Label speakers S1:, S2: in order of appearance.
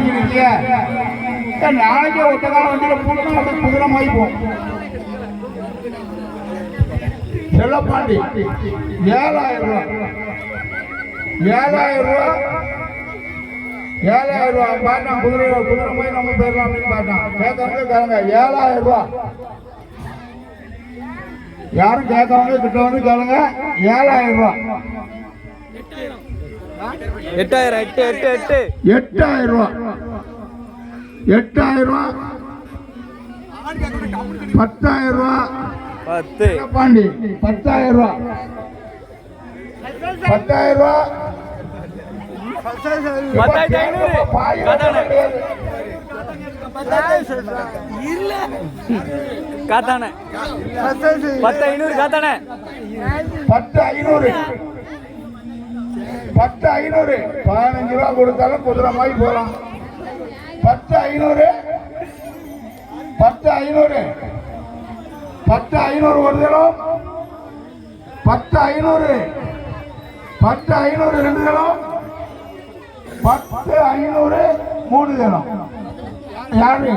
S1: இல்லையா நாளைக்கே ஒத்த காலம் வண்டியில போட்டோம் அது குதிரை மாதிரி போகும். செல்லப்பாண்டி 7,000 ரூபாய் 7,000 ரூபாய் 7,000 ரூபாய் பாட்டான் குதிரை மாதிரி நம்ம போயிடலாம் அப்படின்னு பாட்டான் கேட்கறவங்க கேளுங்க 7,000 ரூபாய் யாரும் கேட்கறவங்க கிட்ட வந்து கேளுங்க 7,000 ரூபாய் 8,000 ரூபாய் 10,000 ரூபாய் பாண்டி 10,000 ரூபாய் 10,000 ரூபாய் 10,500
S2: காத்தானே 10,500 காத்தானே
S1: 10,500 15 ரூபா கொடுத்தாலும் குதிரை மாதிரி போகலாம். 10,500 ஒரு தினம் 10,500 2 தினம் 10,500 3 தினம் யாரு